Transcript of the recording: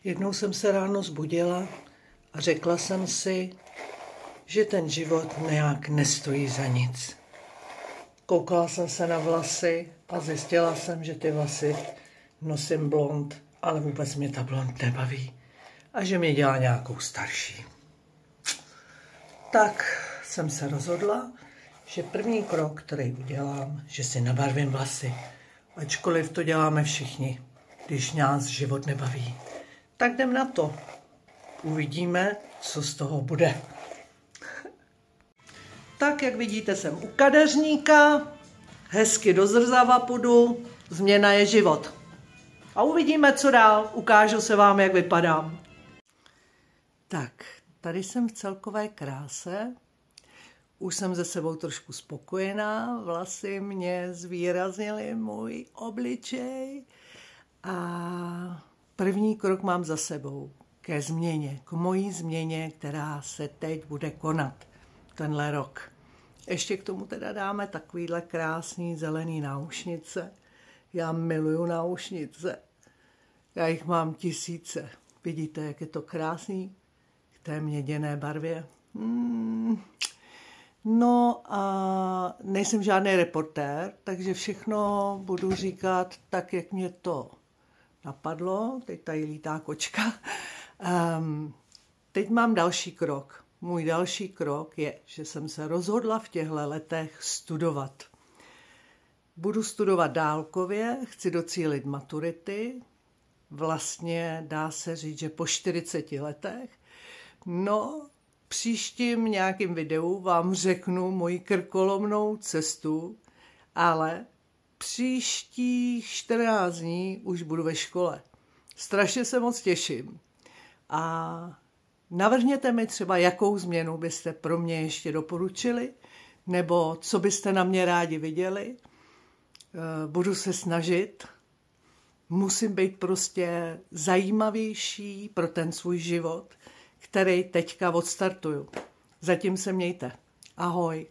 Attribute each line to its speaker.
Speaker 1: Jednou jsem se ráno zbudila a řekla jsem si, že ten život nějak nestojí za nic. Koukala jsem se na vlasy a zjistila jsem, že ty vlasy nosím blond, ale vůbec mě ta blond nebaví a že mě dělá nějakou starší. Tak jsem se rozhodla, že první krok, který udělám, že si nabarvím vlasy. Ačkoliv to děláme všichni, když nás život nebaví. Tak jdem na to. Uvidíme, co z toho bude. Tak, jak vidíte, jsem u kadeřníka. Hezky do zrcadla půjdu. Změna je život. A uvidíme, co dál. Ukážu se vám, jak vypadám. Tak, tady jsem v celkové kráse. Už jsem ze sebou trošku spokojená. Vlasy mě zvýraznily můj obličej. A první krok mám za sebou ke změně, k mojí změně, která se teď bude konat tenhle rok. Ještě k tomu teda dáme takovýhle krásný zelený náušnice. Já miluju náušnice. Já jich mám tisíce. Vidíte, jak je to krásný k té měděné barvě. No a nejsem žádný reportér, takže všechno budu říkat tak, jak mě to napadlo. Teď tady lítá kočka. Teď mám další krok. Můj další krok je, že jsem se rozhodla v těchto letech studovat. Budu studovat dálkově, chci docílit maturity. Vlastně dá se říct, že po 40 letech. No, v příštím nějakým videu vám řeknu moji krkolomnou cestu, ale příštích 14 dní už budu ve škole. Strašně se moc těším. A navrhněte mi třeba, jakou změnu byste pro mě ještě doporučili, nebo co byste na mě rádi viděli. Budu se snažit. Musím být prostě zajímavější pro ten svůj život, který teďka odstartuju. Zatím se mějte. Ahoj.